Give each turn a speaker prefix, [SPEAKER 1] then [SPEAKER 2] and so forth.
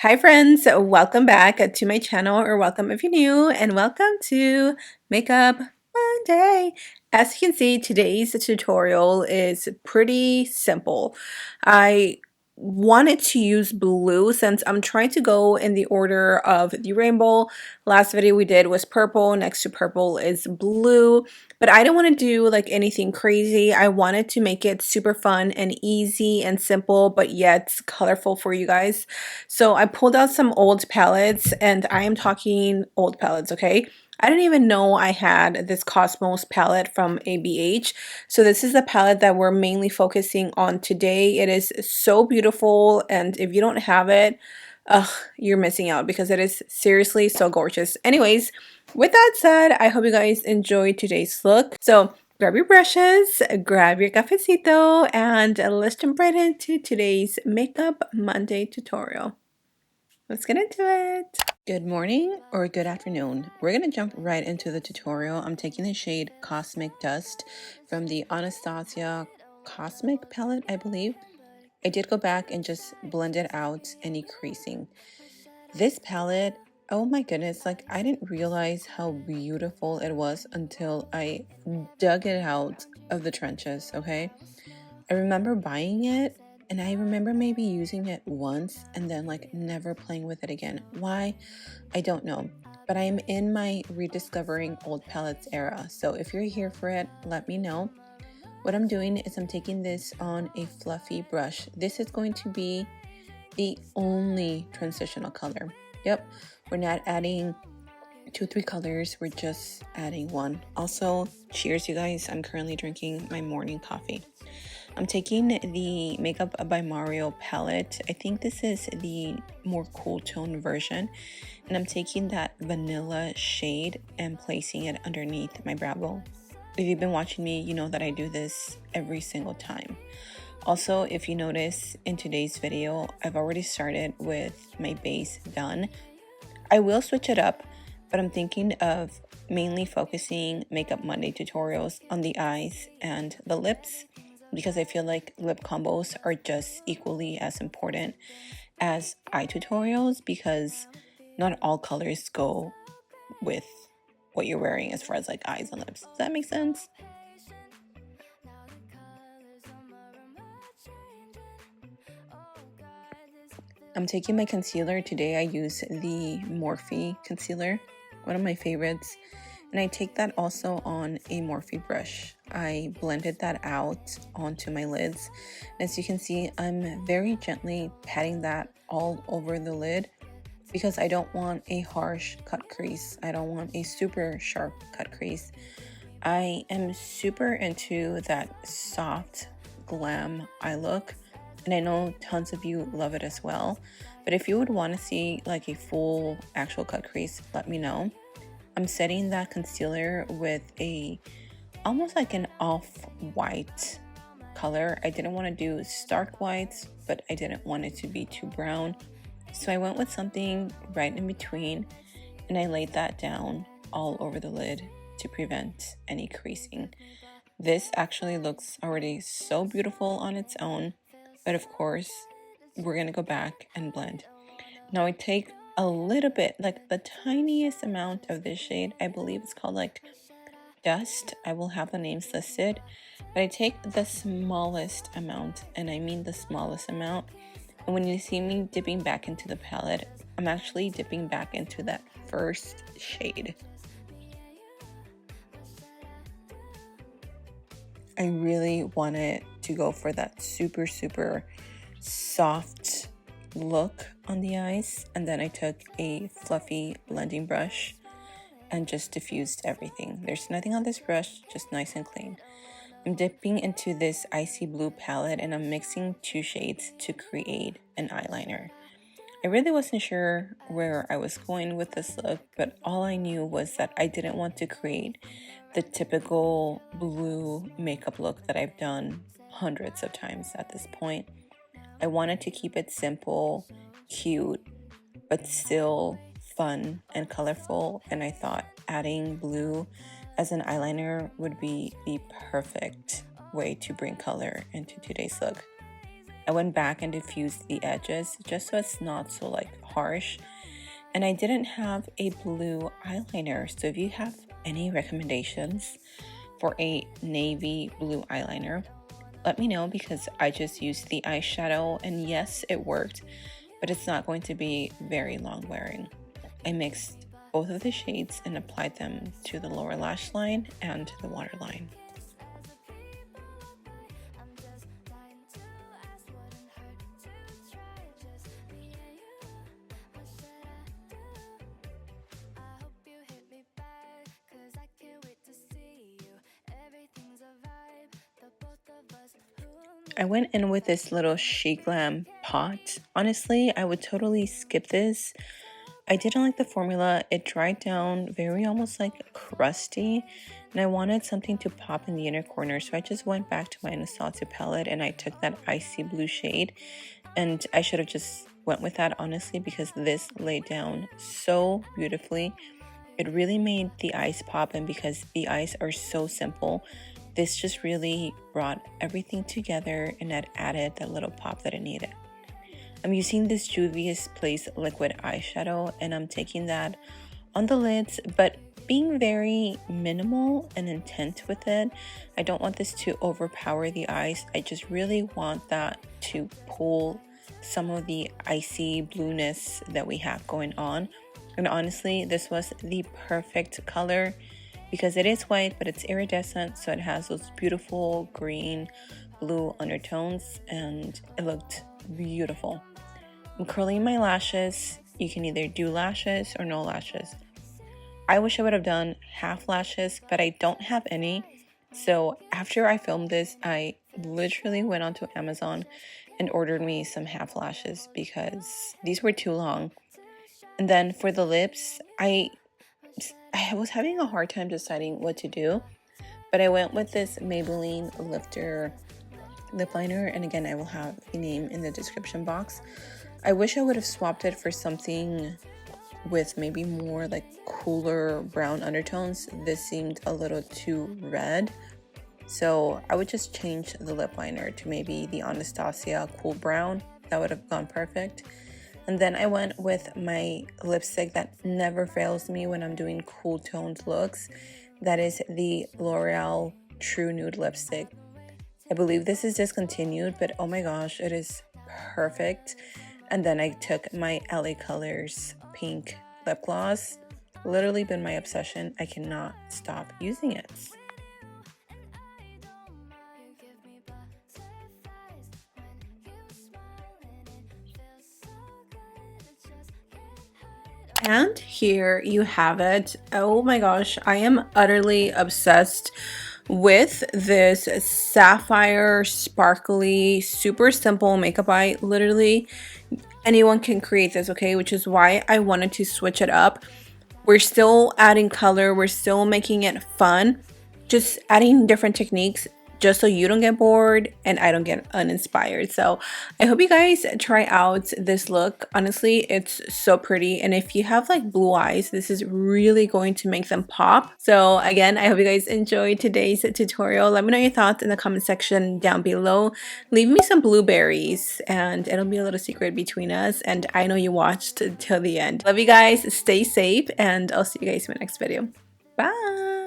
[SPEAKER 1] Hi friends, welcome back to my channel, or welcome if you're new, and welcome to Makeup Monday. As you can see, today's tutorial is pretty simple. I wanted to use blue since I'm trying to go in the order of the rainbow. Last video we did was purple, next to purple is blue, but I didn't want to do like anything crazy. I wanted to make it super fun and easy and simple, but yet colorful for you guys. So I pulled out some old palettes, and I am talking old palettes, okay? I didn't even know I had this Cosmos palette from ABH. So this is the palette that we're mainly focusing on today. It is so beautiful, and if you don't have it, you're missing out because it is seriously so gorgeous. Anyways, with that said, I hope you guys enjoyed today's look. So grab your brushes, grab your cafecito, and let's jump right into today's Makeup Monday tutorial. Let's get into it. Good morning or good afternoon. We're going to jump right into the tutorial. I'm taking the shade Cosmic Dust from the Anastasia Cosmic palette, I believe. I did go back and just blend it out any creasing. This palette, oh my goodness, like I didn't realize how beautiful it was until I dug it out of the trenches, okay? I remember buying it, and I remember maybe using it once and then like never playing with it again. Why? I don't know. But I am in my rediscovering old palettes era. So if you're here for it, let me know. What I'm doing is I'm taking this on a fluffy brush. This is going to be the only transitional color. Yep, we're not adding 2-3 colors, we're just adding one. Also, cheers you guys. I'm currently drinking my morning coffee. I'm taking the Makeup by Mario palette. I think this is the more cool tone version. And I'm taking that vanilla shade and placing it underneath my brow bone. If you've been watching me, you know that I do this every single time. Also, if you notice in today's video, I've already started with my base done. I will switch it up, but I'm thinking of mainly focusing Makeup Monday tutorials on the eyes and the lips, because I feel like lip combos are just equally as important as eye tutorials, because not all colors go with what you're wearing as far as like eyes and lips. Does that make sense? I'm taking my concealer. Today I use the Morphe concealer, one of my favorites. And I take that also on a Morphe brush. I blended that out onto my lids. As you can see, I'm very gently patting that all over the lid because I don't want a harsh cut crease. I don't want a super sharp cut crease. I am super into that soft glam eye look, and I know tons of you love it as well. But if you would want to see like a full actual cut crease, let me know. I'm setting that concealer with a almost like an off-white color. I didn't want to do stark whites, but I didn't want it to be too brown. So I went with something right in between, and I laid that down all over the lid to prevent any creasing. This actually looks already so beautiful on its own, but of course, we're gonna go back and blend. Now I take a little bit, like the tiniest amount of this shade. I believe it's called like Dust. I will have the names listed, but I take the smallest amount, and I mean the smallest amount. And when you see me dipping back into the palette, I'm actually dipping back into that first shade. I really wanted to go for that super soft look on the eyes, and then I took a fluffy blending brush and just diffused everything. There's nothing on this brush, just nice and clean. I'm dipping into this icy blue palette, and I'm mixing 2 shades to create an eyeliner. I really wasn't sure where I was going with this look, but all I knew was that I didn't want to create the typical blue makeup look that I've done hundreds of times at this point. I wanted to keep it simple, cute, but still fun and colorful, and I thought adding blue as an eyeliner would be the perfect way to bring color into today's look. I went back and diffused the edges just so it's not so like harsh. And I didn't have a blue eyeliner, so if you have any recommendations for a navy blue eyeliner, let me know, because I just used the eyeshadow and yes, it worked, but it's not going to be very long wearing. I mixed both of the shades and applied them to the lower lash line and the waterline. I went in with this little Glam pot. Honestly, I would totally skip this. I didn't like the formula. It dried down very almost like crusty, and I wanted something to pop in the inner corner, so I just went back to my Nostalgia palette and I took that icy blue shade, and I should have just went with that, honestly, because this laid down so beautifully. It really made the eyes pop, and because the eyes are so simple, this just really brought everything together and that added that little pop that it needed. I'm using this Juvia's Place liquid eyeshadow, and I'm taking that on the lids, but being very minimal and intent with it. I don't want this to overpower the eyes. I just really want that to pull some of the icy blueness that we have going on. And honestly, this was the perfect color because it is white, but it's iridescent, so it has those beautiful green blue undertones, and it looked beautiful. I'm curling my lashes. You can either do lashes or no lashes. I wish I would have done half lashes, but I don't have any. So after I filmed this, I literally went onto Amazon and ordered me some half lashes because these were too long. And then for the lips, I was having a hard time deciding what to do, but I went with this Maybelline Lifter lip liner, and again, I will have a name in the description box. I wish I would have swapped it for something with maybe more like cooler brown undertones. This seemed a little too red, so I would just change the lip liner to maybe the Anastasia Cool Brown. That would have gone perfect. And then I went with my lipstick that never fails me when I'm doing cool toned looks. That is the L'Oreal True Nude lipstick. I believe this is discontinued, but oh my gosh, it is perfect. And then I took my L.A Colors pink lip gloss. Literally been my obsession. I cannot stop using it. And here you have it. Oh my gosh, I am utterly obsessed with this sapphire sparkly super simple makeup eye. Literally anyone can create this, okay, which is why I wanted to switch it up. We're still adding color, we're still making it fun, just adding different techniques just so you don't get bored and I don't get uninspired. So I hope you guys try out this look. Honestly, it's so pretty, and if you have like blue eyes, this is really going to make them pop. So again, I hope you guys enjoyed today's tutorial. Let me know your thoughts in the comment section down below. Leave me some blueberries and it'll be a little secret between us, and I know you watched till the end. Love you guys, stay safe, and I'll see you guys in my next video. Bye.